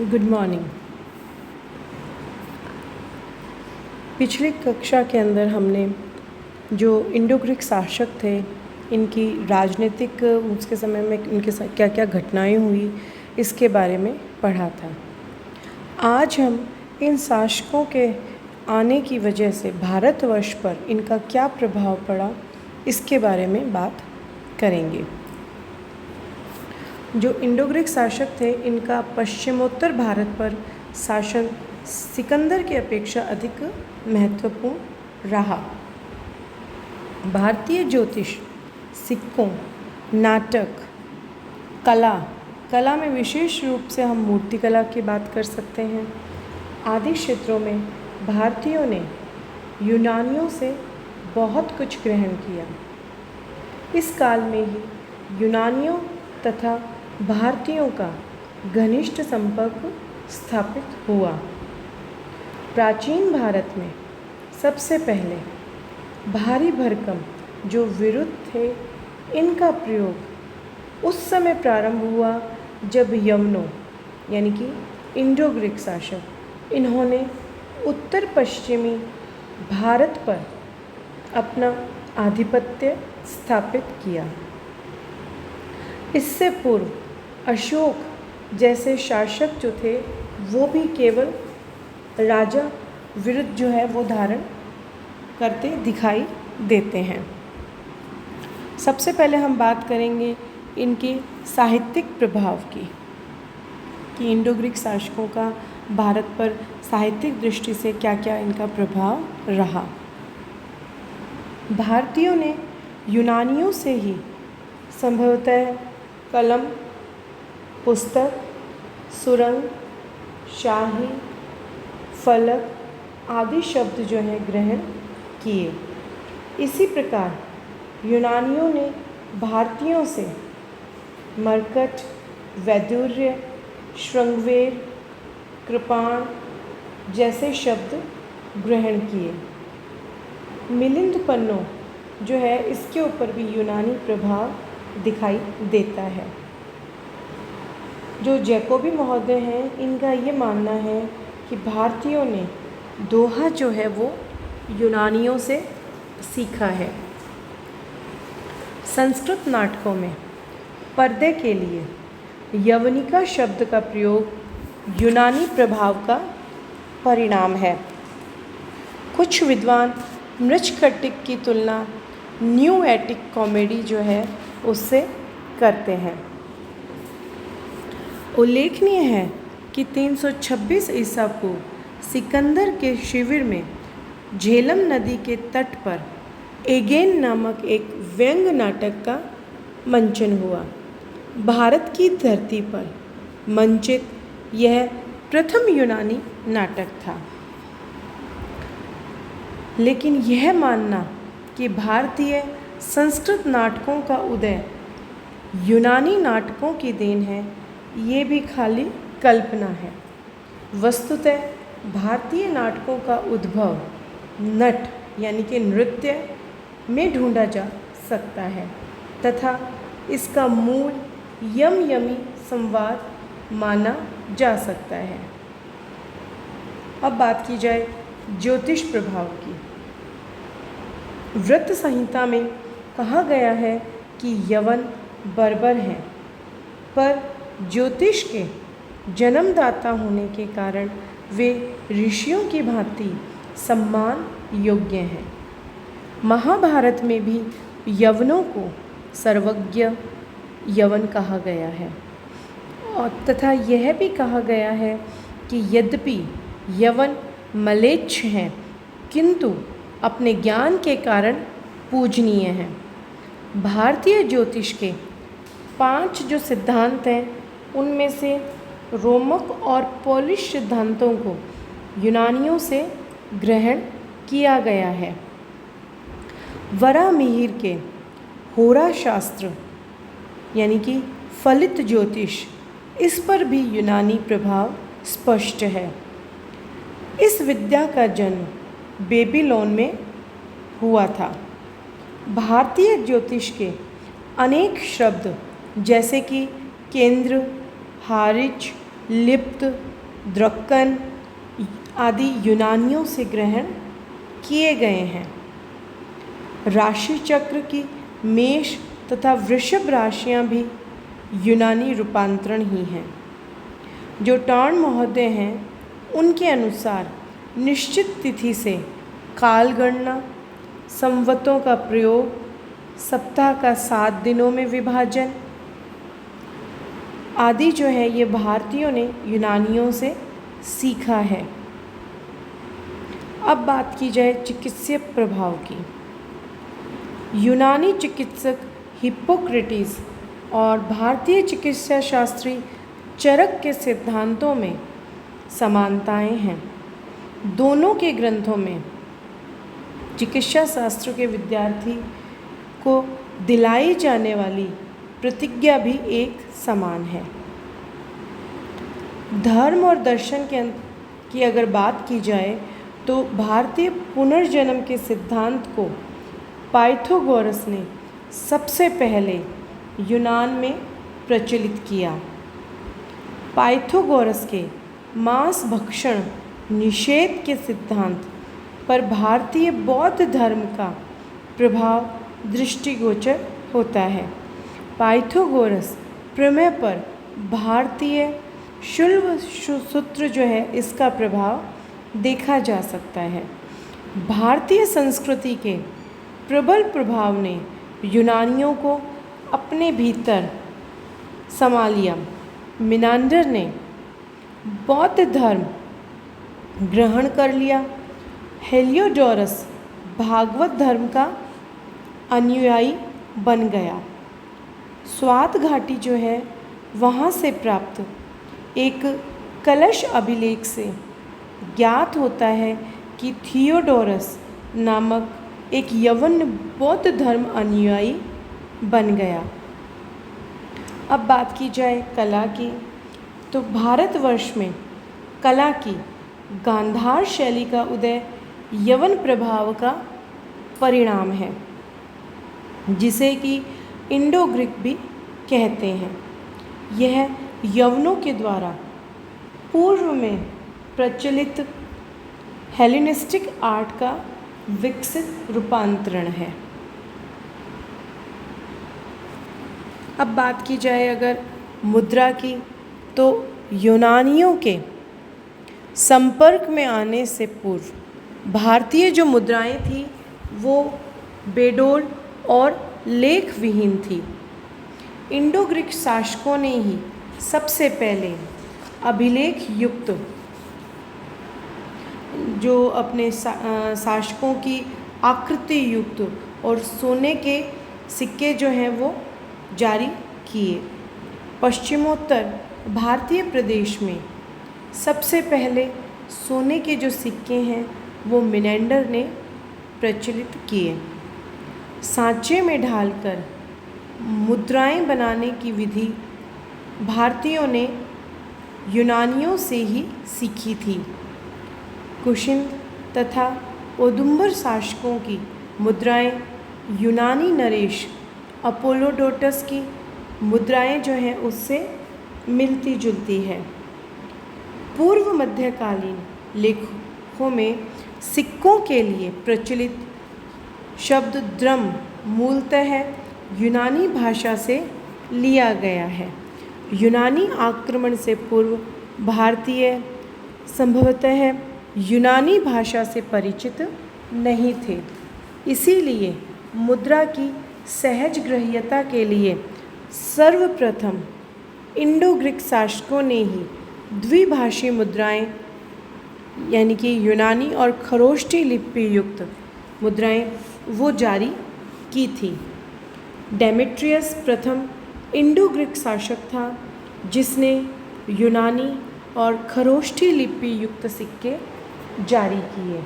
Good morning. पिछली कक्षा के अंदर हमने जो इंडो ग्रीक शासक थे, इनकी राजनीतिक उसके समय में इनके साथ क्या क्या घटनाएं हुई, इसके बारे में पढ़ा था। आज हम इन शासकों के आने की वजह से भारतवर्ष पर इनका क्या प्रभाव पड़ा, इसके बारे में बात करेंगे। जो इंडो ग्रीक शासक थे, इनका पश्चिमोत्तर भारत पर शासन सिकंदर की अपेक्षा अधिक महत्वपूर्ण रहा। भारतीय ज्योतिष, सिक्कों, नाटक, कला में विशेष रूप से हम मूर्तिकला की बात कर सकते हैं, आदि क्षेत्रों में भारतीयों ने यूनानियों से बहुत कुछ ग्रहण किया। इस काल में ही यूनानियों तथा भारतीयों का घनिष्ठ संपर्क स्थापित हुआ। प्राचीन भारत में सबसे पहले भारी भरकम जो विरुद्ध थे, इनका प्रयोग उस समय प्रारंभ हुआ जब यवनों यानी कि इंडो ग्रीक शासक, इन्होंने उत्तर पश्चिमी भारत पर अपना आधिपत्य स्थापित किया। इससे पूर्व अशोक जैसे शासक जो थे, वो भी केवल राजा विरुद्ध जो है वो धारण करते दिखाई देते हैं। सबसे पहले हम बात करेंगे इनके साहित्यिक प्रभाव की, कि इंडो ग्रीक शासकों का भारत पर साहित्यिक दृष्टि से क्या क्या इनका प्रभाव रहा। भारतीयों ने यूनानियों से ही संभवतः कलम, पुस्तक, सुरंग, शाही, फलक आदि शब्द जो हैं ग्रहण किए। इसी प्रकार यूनानियों ने भारतीयों से मरकट, वैदुर्य, श्रृंगवेर, कृपाण जैसे शब्द ग्रहण किए। मिलिंद पन्नों जो है, इसके ऊपर भी यूनानी प्रभाव दिखाई देता है। जो जैकोबी महोदय हैं, इनका ये मानना है कि भारतीयों ने दोहा जो है वो यूनानियों से सीखा है। संस्कृत नाटकों में पर्दे के लिए यवनिका शब्द का प्रयोग यूनानी प्रभाव का परिणाम है। कुछ विद्वान मृच्छकटिक की तुलना न्यू एटिक कॉमेडी जो है उससे करते हैं। उल्लेखनीय है कि 326 ईसा पूर्व सिकंदर के शिविर में झेलम नदी के तट पर एगेन नामक एक व्यंग्य नाटक का मंचन हुआ। भारत की धरती पर मंचित यह प्रथम यूनानी नाटक था। लेकिन यह मानना कि भारतीय संस्कृत नाटकों का उदय यूनानी नाटकों की देन है, ये भी खाली कल्पना है। वस्तुतः भारतीय नाटकों का उद्भव नट यानी कि नृत्य में ढूंढा जा सकता है तथा इसका मूल यम-यमी संवाद माना जा सकता है। अब बात की जाए ज्योतिष प्रभाव की। व्रत संहिता में कहा गया है कि यवन बर्बर हैं, पर ज्योतिष के जन्मदाता होने के कारण वे ऋषियों की भांति सम्मान योग्य हैं। महाभारत में भी यवनों को सर्वज्ञ यवन कहा गया है और तथा यह भी कहा गया है कि यद्यपि यवन म्लेच्छ हैं, किंतु अपने ज्ञान के कारण पूजनीय हैं। भारतीय ज्योतिष के 5 जो सिद्धांत हैं, उनमें से रोमक और पोलिश सिद्धांतों को यूनानियों से ग्रहण किया गया है। वराहमिहिर के होरा शास्त्र यानी कि फलित ज्योतिष, इस पर भी यूनानी प्रभाव स्पष्ट है। इस विद्या का जन्म बेबीलोन में हुआ था। भारतीय ज्योतिष के अनेक शब्द जैसे कि केंद्र, हारिज, लिप्त, द्रक्कन आदि यूनानियों से ग्रहण किए गए हैं। राशि चक्र की मेष तथा वृषभ राशियां भी यूनानी रूपांतरण ही हैं। जो टर्न महोदय हैं उनके अनुसार निश्चित तिथि से काल गणना, संवतों का प्रयोग, सप्ताह का 7 दिनों में विभाजन आदि जो है ये भारतीयों ने यूनानियों से सीखा है। अब बात की जाए चिकित्सीय प्रभाव की। यूनानी चिकित्सक हिप्पोक्रेटिस और भारतीय चिकित्सा शास्त्री चरक के सिद्धांतों में समानताएं हैं। दोनों के ग्रंथों में चिकित्सा शास्त्र के विद्यार्थी को दिलाई जाने वाली प्रतिज्ञा भी एक समान है। धर्म और दर्शन की अगर बात की जाए तो भारतीय पुनर्जन्म के सिद्धांत को पाइथागोरस ने सबसे पहले यूनान में प्रचलित किया। पाइथागोरस के मांस भक्षण निषेध के सिद्धांत पर भारतीय बौद्ध धर्म का प्रभाव दृष्टिगोचर होता है। पाइथागोरस प्रमेय पर भारतीय शुल्ब सूत्र जो है इसका प्रभाव देखा जा सकता है। भारतीय संस्कृति के प्रबल प्रभाव ने यूनानियों को अपने भीतर समा लिया। मिनांडर ने बौद्ध धर्म ग्रहण कर लिया। हेलियोडोरस भागवत धर्म का अनुयायी बन गया। स्वात घाटी जो है वहाँ से प्राप्त एक कलश अभिलेख से ज्ञात होता है कि थियोडोरस नामक एक यवन बौद्ध धर्म अनुयायी बन गया। अब बात की जाए कला की, तो भारतवर्ष में कला की गांधार शैली का उदय यवन प्रभाव का परिणाम है, जिसे कि इंडो ग्रीक भी कहते हैं। यह यवनों के द्वारा पूर्व में प्रचलित हेलेनिस्टिक आर्ट का विकसित रूपांतरण है। अब बात की जाए अगर मुद्रा की, तो यूनानियों के संपर्क में आने से पूर्व भारतीय जो मुद्राएं थी वो बेडोल और लेख विहीन थी। इंडो ग्रीक शासकों ने ही सबसे पहले अभिलेख युक्त जो अपने शासकों की आकृति युक्त और सोने के सिक्के जो हैं वो जारी किए। पश्चिमोत्तर भारतीय प्रदेश में सबसे पहले सोने के जो सिक्के हैं वो मिनेंडर ने प्रचलित किए। सांचे में ढालकर मुद्राएं बनाने की विधि भारतीयों ने यूनानियों से ही सीखी थी। कुशिंद तथा औदुंबर शासकों की मुद्राएं यूनानी नरेश अपोलोडोटस की मुद्राएं जो हैं उससे मिलती जुलती है। पूर्व मध्यकालीन लेखों में सिक्कों के लिए प्रचलित शब्द द्रम मूलतः यूनानी भाषा से लिया गया है। यूनानी आक्रमण से पूर्व भारतीय संभवतः यूनानी भाषा से परिचित नहीं थे, इसीलिए मुद्रा की सहज ग्रह्यता के लिए सर्वप्रथम इंडो ग्रीक शासकों ने ही द्विभाषी मुद्राएं यानी कि यूनानी और खरोष्टी लिपि युक्त मुद्राएं वो जारी की थी। डेमेट्रियस प्रथम इंडो ग्रीक शासक था जिसने यूनानी और खरोष्टी लिपि युक्त सिक्के जारी किए।